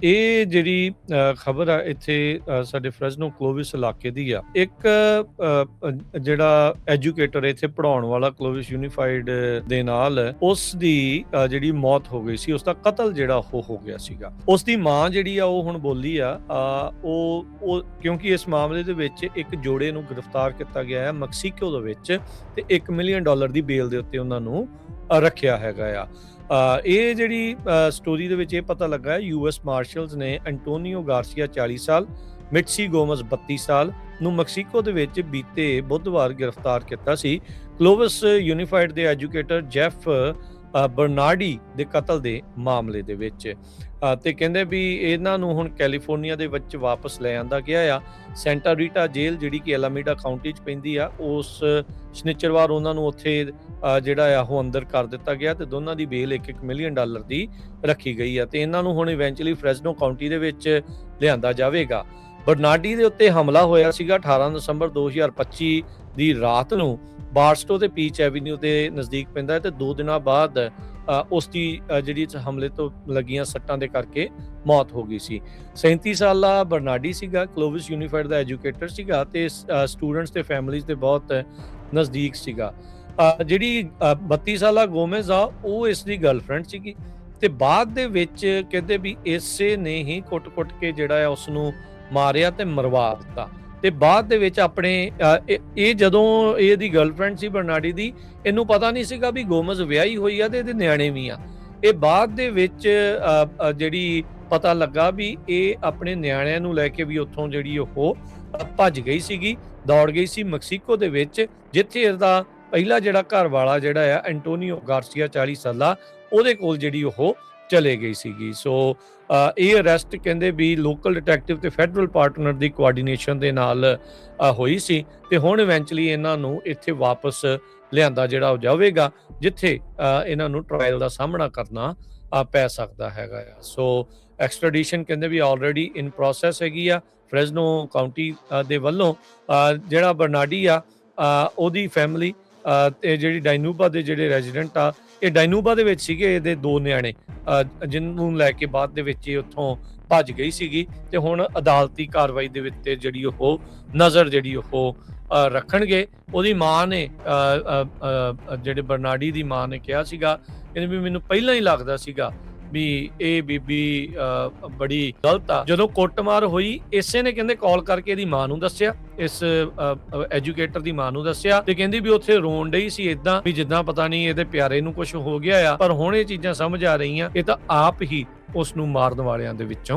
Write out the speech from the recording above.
ਇਹ ਜਿਹੜੀ ਖਬਰ ਆ ਇੱਥੇ ਸਾਡੇ ਫਰੈਜ਼ਨੋ ਕਲੋਵਿਸ ਇਲਾਕੇ ਦੀ ਆ। ਇੱਕ ਜਿਹੜਾ ਐਜੂਕੇਟਰ ਇੱਥੇ ਪੜ੍ਹਾਉਣ ਵਾਲਾ ਕਲੋਵਿਸ ਯੂਨੀਫਾਈਡ ਦੇ ਨਾਲ ਉਸ ਦੀ ਜਿਹੜੀ ਮੌਤ ਹੋ ਗਈ ਸੀ, ਉਸ ਦਾ ਕਤਲ ਜਿਹੜਾ ਉਹ ਹੋ ਗਿਆ ਸੀਗਾ। ਉਸ ਦੀ ਮਾਂ ਜਿਹੜੀ ਆ ਉਹ ਹੁਣ ਬੋਲੀ ਆ ਉਹ ਕਿਉਂਕਿ ਇਸ ਮਾਮਲੇ ਦੇ ਵਿੱਚ ਇੱਕ ਜੋੜੇ ਨੂੰ ਗ੍ਰਿਫਤਾਰ ਕੀਤਾ ਗਿਆ ਹੈ ਮੈਕਸੀਕੋ ਦੇ ਵਿੱਚ ਤੇ $1 ਮਿਲੀਅਨ ਦੀ ਬੇਲ ਦੇ ਉੱਤੇ ਉਹਨਾਂ ਨੂੰ ਰੱਖਿਆ ਹੈਗਾ ਆ। ਇਹ ਜਿਹੜੀ ਸਟੋਰੀ ਦੇ ਵਿੱਚ ਇਹ ਪਤਾ ਲੱਗਾ ਯੂਐਸ ਮਾਰਸ਼ਲਸ ਨੇ ਐਂਟੋਨੀਓ ਗਾਰਸੀਆ 40 ਸਾਲ, ਮਿਟਸੀ ਗੋਮਜ਼ 32 ਸਾਲ ਨੂੰ ਮੈਕਸੀਕੋ ਦੇ ਵਿੱਚ ਬੀਤੇ ਬੁੱਧਵਾਰ ਗ੍ਰਿਫਤਾਰ ਕੀਤਾ ਸੀ ਕਲੋਵਿਸ ਯੂਨੀਫਾਈਡ ਦੇ ਐਜੂਕੇਟਰ ਜੈਫ ਬਰਨਾਰਡੀ ਦੇ ਕਤਲ ਦੇ ਮਾਮਲੇ ਦੇ ਵਿੱਚ। ਤੇ ਕਹਿੰਦੇ ਵੀ ਇਹਨਾਂ ਨੂੰ ਹੁਣ ਕੈਲੀਫੋਰਨੀਆ ਦੇ ਵਿੱਚ ਵਾਪਸ ਲੈ ਆਂਦਾ ਗਿਆ ਆ। ਸੈਂਟਾ ਰੀਟਾ ਜੇਲ੍ਹ ਜਿਹੜੀ ਕਿ ਐਲਾਮੀਡਾ ਕਾਉਂਟੀ 'ਚ ਪੈਂਦੀ ਆ, ਉਸ ਸ਼ਨੀਚਰਵਾਰ ਉਹਨਾਂ ਨੂੰ ਉੱਥੇ ਜਿਹੜਾ ਆ ਉਹ ਅੰਦਰ ਕਰ ਦਿੱਤਾ ਗਿਆ ਤੇ ਦੋਨਾਂ ਦੀ ਬੇਲ $1 ਮਿਲੀਅਨ ਦੀ ਰੱਖੀ ਗਈ ਆ ਤੇ ਇਹਨਾਂ ਨੂੰ ਹੁਣ ਇਵੈਂਚੁਅਲੀ ਫਰੈਜ਼ਨੋ ਕਾਉਂਟੀ ਦੇ ਵਿੱਚ ਲਿਆਂਦਾ ਜਾਵੇਗਾ। ਬਰਨਾਰਡੀ ਦੇ ਉੱਤੇ ਹਮਲਾ ਹੋਇਆ ਸੀਗਾ 18 ਦਸੰਬਰ 2025 ਦੀ ਰਾਤ ਨੂੰ ਬਾਰਸਟੋ ਤੇ ਪੀਚ ਐਵੀਨਿਊ ਦੇ ਨਜ਼ਦੀਕ ਪੈਂਦਾ ਹੈ ਤੇ 2 ਦਿਨਾਂ ਬਾਅਦ ਉਸ ਦੀ ਜਿਹੜੀ ਹਮਲੇ ਤੋਂ ਲੱਗੀਆਂ ਸੱਟਾਂ ਦੇ ਕਰਕੇ ਮੌਤ ਹੋ ਗਈ ਸੀ। 37 ਸਾਲਾ ਬਰਨਾਰਡੀ ਸੀਗਾ, ਕਲੋਵਿਸ ਯੂਨੀਫਾਈਡ ਦਾ ਐਜੂਕੇਟਰ ਸੀਗਾ ਤੇ ਸਟੂਡੈਂਟਸ ਤੇ ਫੈਮਿਲੀਜ਼ ਦੇ ਬਹੁਤ ਨਜ਼ਦੀਕ ਸੀਗਾ। ਜਿਹੜੀ 32 ਸਾਲਾ ਗੋਮੇਜ਼ ਆ ਉਹ ਇਸ ਦੀ ਗਰਲਫ੍ਰੈਂਡ ਸੀਗੀ ਤੇ ਬਾਅਦ ਦੇ ਵਿੱਚ ਕਹਿੰਦੇ ਵੀ ਇਸੇ ਨੇ ਹੀ ਕੁੱਟ-ਕੁੱਟ ਕੇ ਜਿਹੜਾ ਆ ਉਸ ਨੂੰ ਮਾਰਿਆ ਤੇ ਮਰਵਾ ਦਿੱਤਾ ਤੇ ਬਾਅਦ ਦੇ ਵਿੱਚ ਆਪਣੇ ਇਹ ਜਦੋਂ ਇਹਦੀ ਗਰਲਫ੍ਰੈਂਡ ਸੀ ਬਰਨਾਰਡੀ ਦੀ, ਇਹਨੂੰ ਪਤਾ ਨਹੀਂ ਸੀਗਾ ਵੀ ਗੋਮਜ਼ ਵਿਆਹੀ ਹੋਈ ਆ ਤੇ ਇਹਦੇ ਨਿਆਣੇ ਵੀ ਆ। ਇਹ ਬਾਅਦ ਦੇ ਵਿੱਚ ਜਿਹੜੀ ਪਤਾ ਲੱਗਾ ਵੀ ਇਹ ਆਪਣੇ ਨਿਆਣਿਆਂ ਨੂੰ ਲੈ ਕੇ ਵੀ ਉੱਥੋਂ ਜਿਹੜੀ ਉਹ ਭੱਜ ਗਈ ਸੀਗੀ, ਦੌੜ ਗਈ ਸੀ ਮੈਕਸੀਕੋ ਦੇ ਵਿੱਚ, ਜਿੱਥੇ ਇਹਦਾ ਪਹਿਲਾ ਜਿਹੜਾ ਘਰ ਵਾਲਾ ਜਿਹੜਾ ਆ ਐਂਟੋਨੀਓ ਗਾਰਸੀਆ 40 ਸਾਲਾ ਉਹਦੇ ਕੋਲ ਜਿਹੜੀ ਉਹ ਚਲੇ ਗਈ ਸੀਗੀ। ਸੋ ਇਹ ਅਰੈਸਟ ਕਹਿੰਦੇ ਵੀ ਲੋਕਲ ਡਿਟੈਕਟਿਵ ਤੇ ਫੈਡਰਲ ਪਾਰਟਨਰ ਦੀ ਕੋਆਰਡੀਨੇਸ਼ਨ ਦੇ ਨਾਲ ਹੋਈ ਸੀ ਤੇ ਹੁਣ ਇਵੈਂਚੁਅਲੀ ਇਹਨਾਂ ਨੂੰ ਇੱਥੇ ਵਾਪਸ ਲਿਆਂਦਾ ਜਿਹੜਾ ਉਹ ਜਾਵੇਗਾ, ਜਿੱਥੇ ਇਹਨਾਂ ਨੂੰ ਟ੍ਰਾਇਲ ਦਾ ਸਾਹਮਣਾ ਕਰਨਾ ਪੈ ਸਕਦਾ ਹੈਗਾ ਆ। ਸੋ ਐਕਸਟ੍ਰੈਡੀਸ਼ਨ ਕਹਿੰਦੇ ਵੀ ਆਲਰੇਡੀ ਇਨ ਪ੍ਰੋਸੈਸ ਹੈਗੀ ਆ ਫਰੈਜ਼ਨੋ ਕਾਉਂਟੀ ਦੇ ਵੱਲੋਂ। ਜਿਹੜਾ ਬਰਨਾਰਡੀ ਆ ਉਹਦੀ ਫੈਮਿਲੀ ਤੇ ਜਿਹੜੀ ਡਾਇਨੂਬਾ ਦੇ ਜਿਹੜੇ ਰੈਜ਼ੀਡੈਂਟ ਆ, ਇਹ ਡਾਇਨੂਬਾ ਦੇ ਵਿੱਚ ਸੀਗੇ ਇਹਦੇ 2 ਨਿਆਣੇ ਜਿਹਨੂੰ ਲੈ ਕੇ ਬਾਅਦ ਦੇ ਵਿੱਚ ਇਹ ਉੱਥੋਂ ਭੱਜ ਗਈ ਸੀਗੀ ਤੇ ਹੁਣ ਅਦਾਲਤੀ ਕਾਰਵਾਈ ਦੇ ਵਿੱਚ ਜਿਹੜੀ ਉਹ ਨਜ਼ਰ ਜਿਹੜੀ ਉਹ ਰੱਖਣਗੇ। ਉਹਦੀ ਮਾਂ ਨੇ ਜਿਹੜੇ ਬਰਨਾਰਡੀ ਦੀ ਮਾਂ ਨੇ ਕਿਹਾ ਸੀਗਾ, ਕਹਿੰਦੇ ਵੀ ਮੈਨੂੰ ਪਹਿਲਾਂ ਹੀ ਲੱਗਦਾ ਸੀਗਾ ਵੀ ਇਹ ਬੀਬੀ ਬੜੀ ਗਲਤ ਆ। ਜਦੋਂ ਕੁੱਟਮਾਰ ਹੋਈ ਇਸੇ ਨੇ ਕਹਿੰਦੇ ਕਾਲ ਕਰਕੇ ਇਹਦੀ ਮਾਂ ਨੂੰ ਦੱਸਿਆ, ਇਸ ਐਜੂਕੇਟਰ ਦੀ ਮਾਂ ਨੂੰ ਦੱਸਿਆ ਤੇ ਕਹਿੰਦੀ ਵੀ ਉੱਥੇ ਰੋਣ ਡਈ ਸੀ ਇਦਾਂ ਵੀ ਜਿੱਦਾਂ ਪਤਾ ਨਹੀਂ ਇਹਦੇ ਪਿਆਰੇ ਨੂੰ ਕੁਝ ਹੋ ਗਿਆ ਆ। ਪਰ ਹੁਣ ਇਹ ਚੀਜ਼ਾਂ ਸਮਝ ਆ ਰਹੀਆਂ ਇਹ ਤਾਂ ਆਪ ਹੀ ਉਸ ਨੂੰ ਮਾਰਨ ਵਾਲਿਆਂ ਦੇ ਵਿੱਚੋਂ